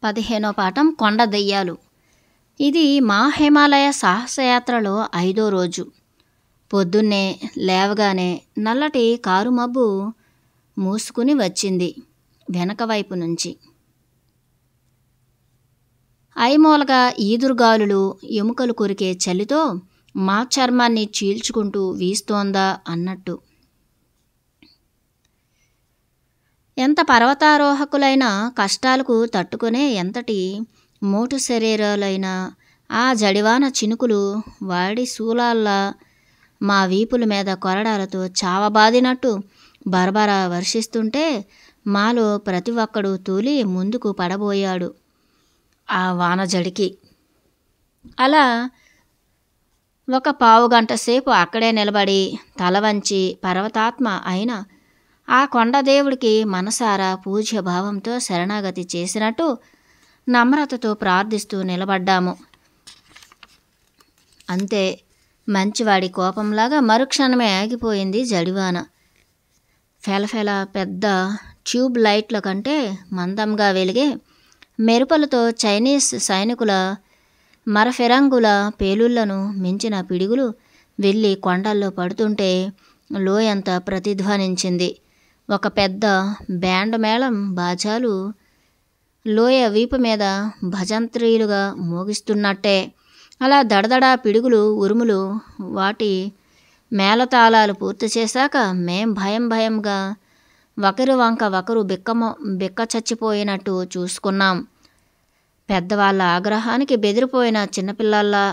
15వ పాఠం కొండ దెయ్యాలు. ఇది మా హిమాలయ సాహసయాత్రలో 5వ రోజు. పొద్దున్నే లేవగానే నల్లటి కారు మబ్బు మూసుకుని వచ్చింది వెనక వైపు నుంచి. ఐమూలగా ఈదురుగాలులు ఎముకలు కొరికే చలితో మా చర్మాన్ని చీల్చుకుంటూ వీస్తోందా అన్నట్టు. ఎంత పర్వతారోహకులైనా కష్టాలకు తట్టుకునే ఎంతటి మోటు శరీరాలైనా ఆ జడివాన చినుకులు వాడి శూలాల్లా మా వీపుల మీద కొరడాలతో చావబాదినట్టు బరబర వర్షిస్తుంటే మాలో ప్రతి ఒక్కడు తూలి ముందుకు పడబోయాడు ఆ వానజడికి. అలా ఒక పావుగంట సేపు అక్కడే నిలబడి తల వంచి పర్వతాత్మ అయిన ఆ కొండదేవుడికి మనసారా పూజ్యభావంతో శరణాగతి చేసినట్టు నమ్రతతో ప్రార్థిస్తూ నిలబడ్డాము. అంతే, మంచివాడి కోపంలాగా మరుక్షణమే ఆగిపోయింది జడివాన. ఫెలఫెల పెద్ద ట్యూబ్ లైట్ల కంటే మందంగా వెలిగే మెరుపులతో చైనీస్ సైనికుల మరఫిరంగుల పేలుళ్లను మించిన పిడుగులు వెళ్ళి కొండల్లో పడుతుంటే లోయంతా ప్రతిధ్వనించింది. ఒక పెద్ద బ్యాండ్ మేళం బాజాలు లోయ వీపు మీద భజంత్రీలుగా మోగిస్తున్నట్టే అలా దడదడా పిడుగులు ఉరుములు వాటి మేళతాళాలు పూర్తి చేశాక మేం భయంగా ఒకరి వంక ఒకరు బిక్క చచ్చిపోయినట్టు చూసుకున్నాం. పెద్దవాళ్ళ ఆగ్రహానికి బెదిరిపోయిన చిన్నపిల్లల్లా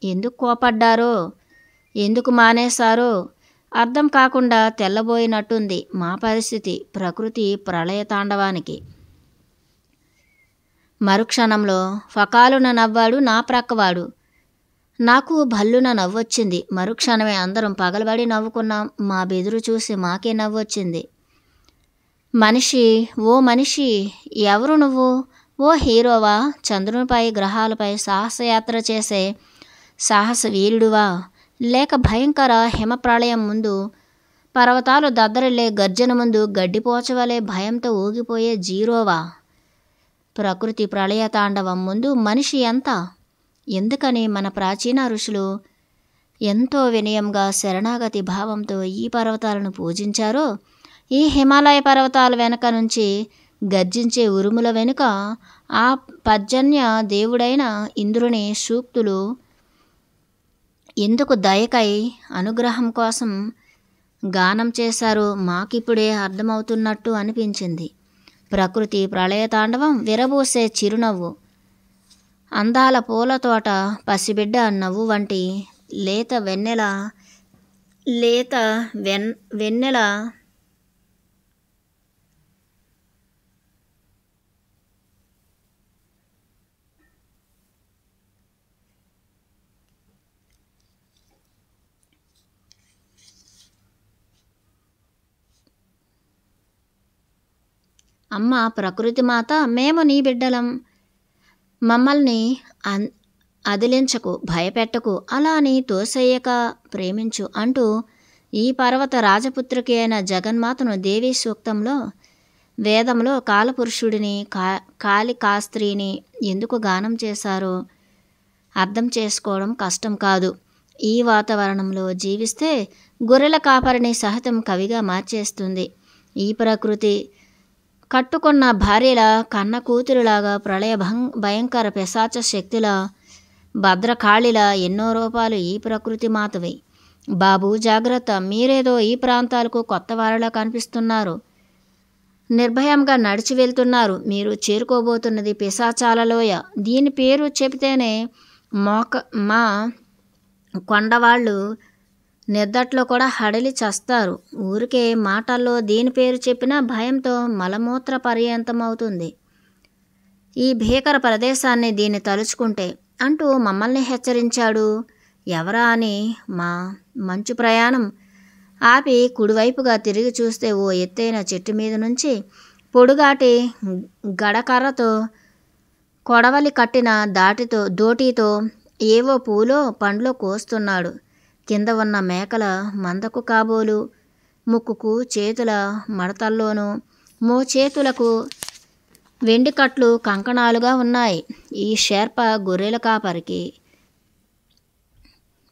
ఎందుకు కోపడ్డారో ఎందుకు మానేశారో అర్థం కాకుండా తెల్లబోయినట్టుంది మా పరిస్థితి ప్రకృతి ప్రళయతాండవానికి. మరుక్షణంలో ఫకాలున నవ్వాడు నా ప్రక్కవాడు. నాకు భల్లున నవ్వొచ్చింది. మరుక్షణమే అందరం పగలబడి నవ్వుకున్నాం. మా బెదురు చూసి మాకే నవ్వొచ్చింది. మనిషి, ఓ మనిషి, ఎవరు నువ్వు? ఓ హీరోవా? చంద్రునిపై గ్రహాలపై సాహసయాత్ర చేసే సాహస వీరుడువా? లేక భయంకర హిమప్రళయం ముందు పర్వతాలు దద్దరిల్లే గర్జన ముందు గడ్డిపోచవలే భయంతో ఊగిపోయే జీరోవా? ప్రకృతి ప్రళయతాండవం ముందు మనిషి ఎంత? ఎందుకని మన ప్రాచీన ఋషులు ఎంతో వినయంగా శరణాగతి భావంతో ఈ పర్వతాలను పూజించారో, ఈ హిమాలయ పర్వతాల వెనక నుంచి గర్జించే ఉరుముల వెనుక ఆ పర్జన్య దేవుడైన ఇంద్రుని సూక్తులు ఎందుకు దయకై అనుగ్రహం కోసం గానం చేశారో మాకిప్పుడే అర్థమవుతున్నట్టు అనిపించింది. ప్రకృతి ప్రళయతాండవం విరబూసే చిరునవ్వు, అందాల పూల తోట పసిబిడ్డ నవ్వు వంటి లేత వెన్నెల అమ్మ ప్రకృతి మాత, మేము నీ బిడ్డలం, మమ్మల్ని అదిలించకు, భయపెట్టకు, అలా నీ తోసేయక ప్రేమించు అంటూ ఈ పర్వత రాజపుత్రికి అయిన జగన్మాతను దేవీ సూక్తంలో వేదంలో కాలపురుషుడిని కాళికాస్త్రీని ఎందుకు గానం చేశారో అర్థం చేసుకోవడం కష్టం కాదు. ఈ వాతావరణంలో జీవిస్తే గొర్రెల కాపరిని సహితం కవిగా మార్చేస్తుంది ఈ ప్రకృతి. కట్టుకున్న భార్యల కన్న కూతురులాగా ప్రళయ భయంకర పిశాచ శక్తుల భద్రకాళిల ఎన్నో రూపాలు ఈ ప్రకృతి మాతవి. బాబు జాగ్రత్త, మీరేదో ఈ ప్రాంతాలకు కొత్త వారిలా కనిపిస్తున్నారు. నిర్భయంగా నడిచి వెళ్తున్నారు. మీరు చేరుకోబోతున్నది పిశాచాలలోయ. దీని పేరు చెబితేనే మా కొండవాళ్ళు నిద్దట్లో కూడా హడలి చస్తారు. ఊరికే మాటల్లో దీని పేరు చెప్పినా భయంతో మలమూత్ర పర్యంతం అవుతుంది ఈ భీకర ప్రదేశాన్ని దీన్ని తలుచుకుంటే అంటూ మమ్మల్ని హెచ్చరించాడు. ఎవరా అని మా మంచు ప్రయాణం ఆపి కుడివైపుగా తిరిగి చూస్తే ఓ ఎత్తైన చెట్టు మీద నుంచి పొడుగాటి గడకర్రతో కొడవలి కట్టిన దోటీతో ఏవో పూలో పండ్లో కోస్తున్నాడు. కింద ఉన్న మేకల మందకు కాబోలు ముక్కుకు చేతుల మడతల్లోనూ మోచేతులకు వెండి కట్లు కంకణాలుగా ఉన్నాయి. ఈ షేర్ప గొర్రెల కాపరికి.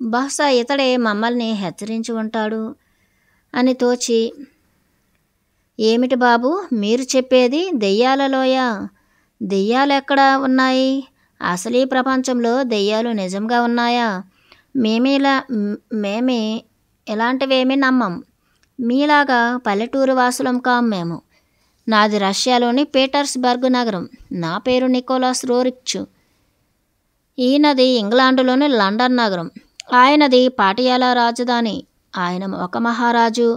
బహుశా ఇతడే మమ్మల్ని హెచ్చరించి ఉంటాడు అని తోచి, ఏమిటి బాబు మీరు చెప్పేది? దెయ్యాల లోయ? దెయ్యాలు ఎక్కడ ఉన్నాయి? అసలు ఈ ప్రపంచంలో దెయ్యాలు నిజంగా ఉన్నాయా? మేమే ఇలాంటివేమీ నమ్మం. మీలాగా పల్లెటూరు వాసులం కాం మేము. నాది రష్యాలోని పీటర్స్బర్గ్ నగరం. నా పేరు నికోలాస్ రోరిచ్. ఈయనది ఇంగ్లాండులోని లండన్ నగరం. ఆయనది పాటియాలా రాజధాని. ఆయన ఒక మహారాజు.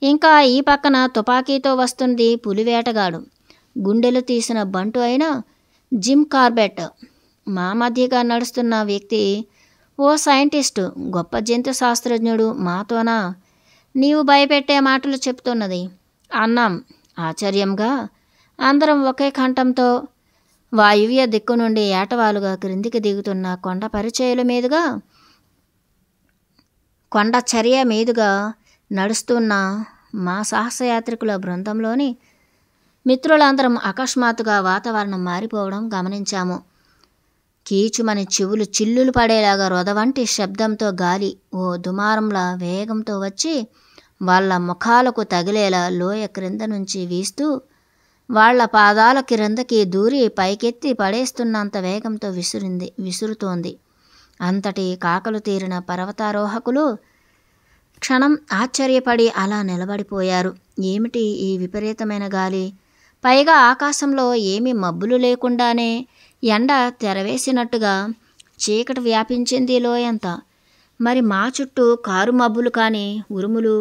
ఇంకా ఈ పక్కన తుపాకీతో వస్తుంది పులివేటగాడు, గుండెలు తీసిన బంటు అయిన జిమ్ కార్బెట్. మా మధ్యగా నడుస్తున్న వ్యక్తి ఓ సైంటిస్టు, గొప్ప జంతు శాస్త్రజ్ఞుడు. మాతోనా నీవు భయపెట్టే మాటలు చెప్తున్నది అన్నాం ఆశ్చర్యంగా. అందరం ఒకే కంఠంతో. వాయువ్య దిక్కు నుండి ఏటవాలుగా క్రిందికి దిగుతున్న కొండ పరిచయాల మీదుగా, కొండ చర్య మీదుగా నడుస్తున్న మా సాహసయాత్రికుల బృందంలోని మిత్రులందరం అకస్మాత్తుగా వాతావరణం మారిపోవడం గమనించాము. కీచుమని చెవులు చిల్లులు పడేలాగా రొదవంటి శబ్దంతో గాలి ఓ దుమారంలా వేగంతో వచ్చి వాళ్ళ ముఖాలకు తగిలేలా లోయ క్రింద నుంచి వీస్తూ వాళ్ల పాదాల క్రిందకి దూరి పైకెత్తి పడేస్తున్నంత వేగంతో విసురుతోంది. అంతటి కాకలు తీరిన పర్వతారోహకులు క్షణం ఆశ్చర్యపడి అలా నిలబడిపోయారు. ఏమిటి ఈ విపరీతమైన గాలి? పైగా ఆకాశంలో ఏమీ మబ్బులు లేకుండానే ఎండ తెరవేసినట్టుగా చీకటి వ్యాపించింది లోయంతా. మరి మా చుట్టూ కారు మబ్బులు కానీ, ఉరుములు